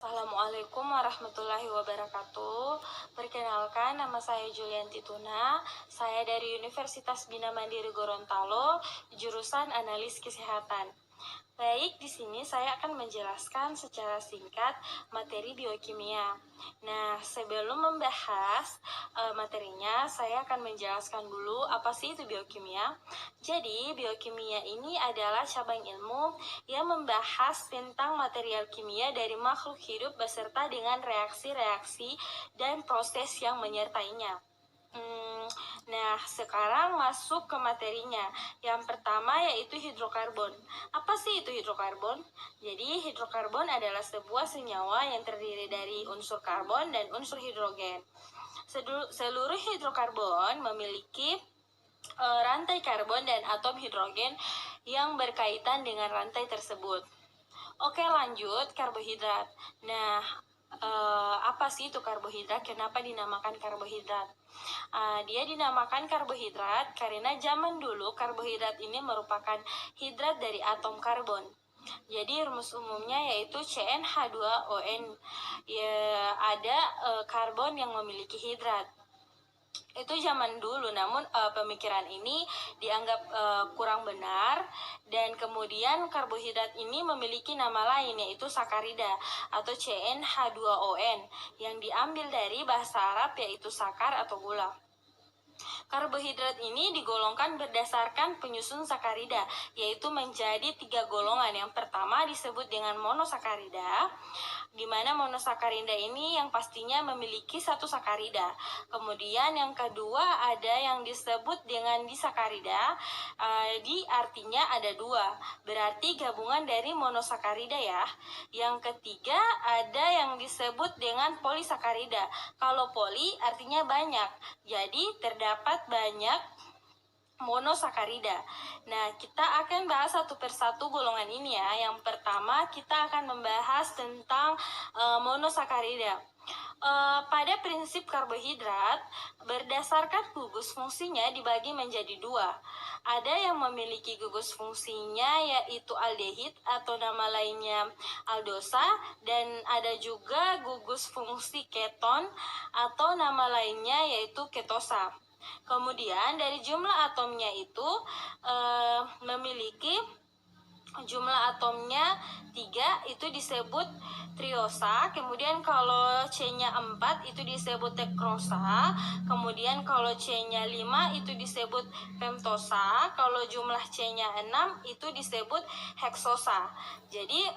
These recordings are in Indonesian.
Assalamualaikum warahmatullahi wabarakatuh. Perkenalkan, nama saya Julianti Tuna. Saya dari Universitas Bina Mandiri Gorontalo, jurusan Analis Kesehatan. Baik, di sini saya akan menjelaskan secara singkat materi biokimia. Nah, sebelum membahas materinya, saya akan menjelaskan dulu apa sih itu biokimia. Jadi, biokimia ini adalah cabang ilmu yang membahas tentang material kimia dari makhluk hidup beserta dengan reaksi-reaksi dan proses yang menyertainya. Nah, sekarang masuk ke materinya. Yang pertama yaitu hidrokarbon. Apa sih itu hidrokarbon? Jadi, hidrokarbon adalah sebuah senyawa yang terdiri dari unsur karbon dan unsur hidrogen. Seluruh hidrokarbon memiliki rantai karbon dan atom hidrogen yang berkaitan dengan rantai tersebut. Oke, lanjut karbohidrat. Nah, apa sih itu karbohidrat? Kenapa dinamakan karbohidrat? Dia dinamakan karbohidrat karena zaman dulu karbohidrat ini merupakan hidrat dari atom karbon. Jadi rumus umumnya yaitu CnH2ON. Ya, ada karbon yang memiliki hidrat. Itu zaman dulu, namun pemikiran ini dianggap kurang benar, dan kemudian karbohidrat ini memiliki nama lain yaitu sakarida atau CnH2ON yang diambil dari bahasa Arab yaitu sakar atau gula. Karbohidrat ini digolongkan berdasarkan penyusun sakarida, yaitu menjadi 3 golongan. Yang pertama disebut dengan monosakarida, di mana monosakarida ini yang pastinya memiliki satu sakarida. Kemudian yang kedua ada yang disebut dengan disakarida, artinya ada 2, berarti gabungan dari monosakarida ya. Yang ketiga ada yang disebut dengan polisakarida. Kalau poli artinya banyak, jadi terdapat banyak monosakarida. Nah, kita akan bahas satu persatu golongan ini ya. Yang pertama kita akan membahas tentang monosakarida. Pada prinsip karbohidrat, berdasarkan gugus fungsinya dibagi menjadi 2. Ada yang memiliki gugus fungsinya yaitu aldehid atau nama lainnya aldosa, dan ada juga gugus fungsi keton atau nama lainnya yaitu ketosa. Kemudian dari jumlah atomnya itu memiliki jumlah atomnya 3, itu disebut triosa. Kemudian kalau C-nya 4 itu disebut tekrosa. Kemudian kalau C-nya 5 itu disebut pentosa. Kalau jumlah C-nya 6 itu disebut heksosa. Jadi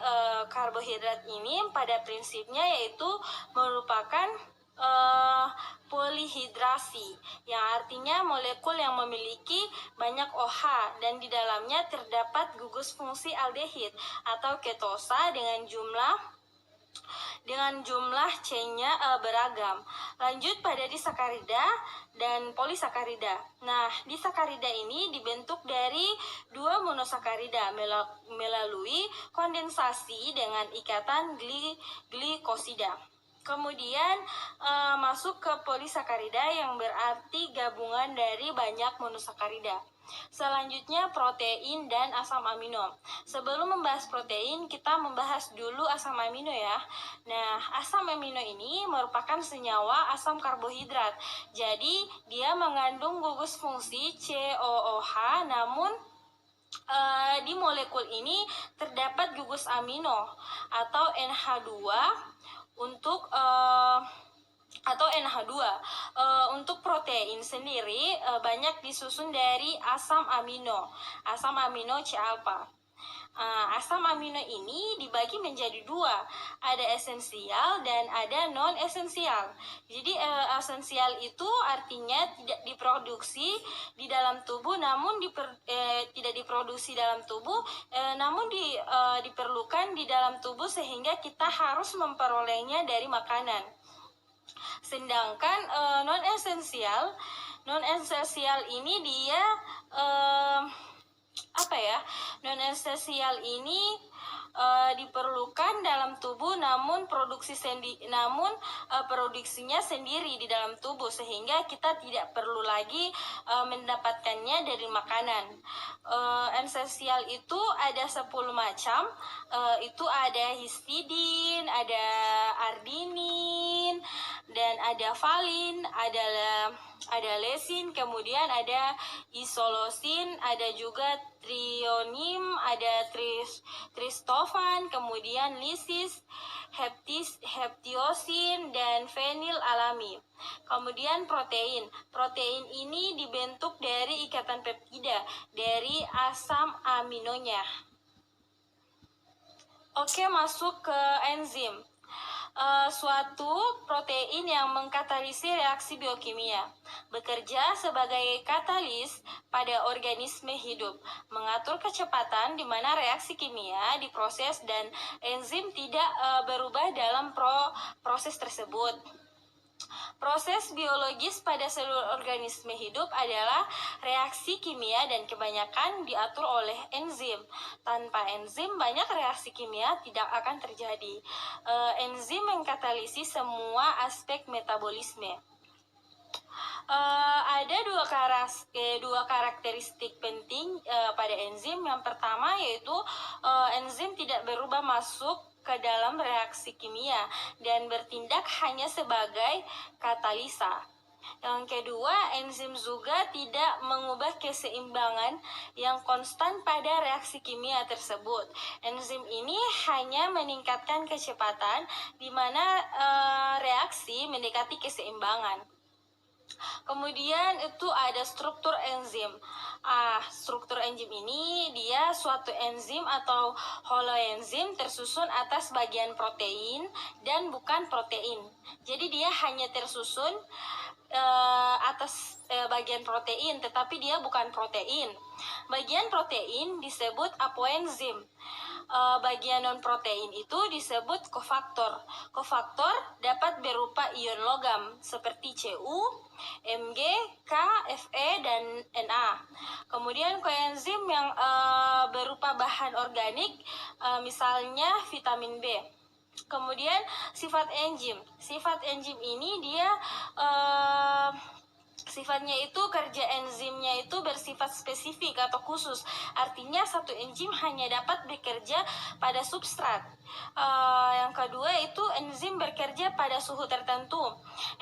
karbohidrat ini pada prinsipnya yaitu merupakan polihidrasi, yang artinya molekul yang memiliki banyak OH dan di dalamnya terdapat gugus fungsi aldehid atau ketosa dengan jumlah C-nya beragam. Lanjut pada disakarida dan polisakarida. Nah, disakarida ini dibentuk dari 2 monosakarida melalui kondensasi dengan ikatan glikosida. Kemudian masuk ke polisakarida yang berarti gabungan dari banyak monosakarida. Selanjutnya protein dan asam amino. Sebelum membahas protein, kita membahas dulu asam amino ya. Nah, asam amino ini merupakan senyawa asam karbohidrat. Jadi, dia mengandung gugus fungsi COOH, namun di molekul ini terdapat gugus amino atau NH2 untuk atau NH2. Untuk protein sendiri banyak disusun dari asam amino C-alpha. Asam amino ini dibagi menjadi 2, ada esensial dan ada non esensial. Jadi esensial itu artinya tidak diproduksi di dalam tubuh, namun tidak diproduksi dalam tubuh, namun diperlukan di dalam tubuh sehingga kita harus memperolehnya dari makanan. Sedangkan non esensial ini dia non esensial ini diperlukan dalam tubuh, namun produksinya sendiri di dalam tubuh, sehingga kita tidak perlu lagi mendapatkannya dari makanan. Esensial itu ada 10 macam. Itu ada histidin, ada arginin, dan ada valin, ada lesin, kemudian ada isolosin, ada juga trionim, ada tristofan, kemudian lisis, heptiosin, dan fenil alami. Kemudian protein. Protein ini dibentuk dari ikatan peptida dari asam aminonya. Oke, masuk ke enzim. Suatu protein yang mengkatalisis reaksi biokimia, bekerja sebagai katalis pada organisme hidup, mengatur kecepatan di mana reaksi kimia diproses dan enzim tidak berubah dalam proses tersebut. Proses biologis pada seluruh organisme hidup adalah reaksi kimia dan kebanyakan diatur oleh enzim. Tanpa enzim, banyak reaksi kimia tidak akan terjadi. Enzim mengkatalisis semua aspek metabolisme. Ada dua karakteristik penting pada enzim. Yang pertama yaitu enzim tidak berubah masuk ke dalam reaksi kimia dan bertindak hanya sebagai katalisa. Yang kedua, enzim juga tidak mengubah keseimbangan yang konstan pada reaksi kimia tersebut. Enzim ini hanya meningkatkan kecepatan di mana reaksi mendekati keseimbangan. Kemudian itu ada struktur enzim. Struktur enzim ini dia suatu enzim atau holoenzim tersusun atas bagian protein dan bukan protein. Jadi dia hanya tersusun atas bagian protein, tetapi dia bukan protein. Bagian protein disebut apoenzim. Bagian non-protein itu disebut kofaktor. Kofaktor dapat berupa ion logam seperti Cu, Mg, K, Fe, dan Na. Kemudian koenzim yang berupa bahan organik, misalnya vitamin B. Kemudian sifat enzim. Sifat enzim ini dia sifatnya itu kerja enzimnya itu bersifat spesifik atau khusus. Artinya satu enzim hanya dapat bekerja pada substrat. Yang kedua itu enzim bekerja pada suhu tertentu.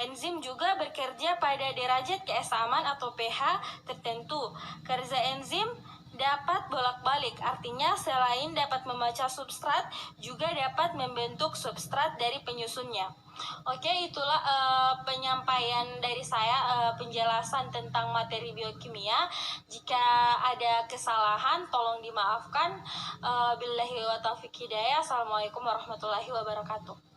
Enzim juga bekerja pada derajat keasaman atau pH tertentu. Kerja enzim dapat bolak-balik, artinya selain dapat membaca substrat, juga dapat membentuk substrat dari penyusunnya. Oke, itulah penyampaian dari saya, penjelasan tentang materi biokimia. Jika ada kesalahan, tolong dimaafkan. Billahi wa taufiq hidayah. Assalamualaikum warahmatullahi wabarakatuh.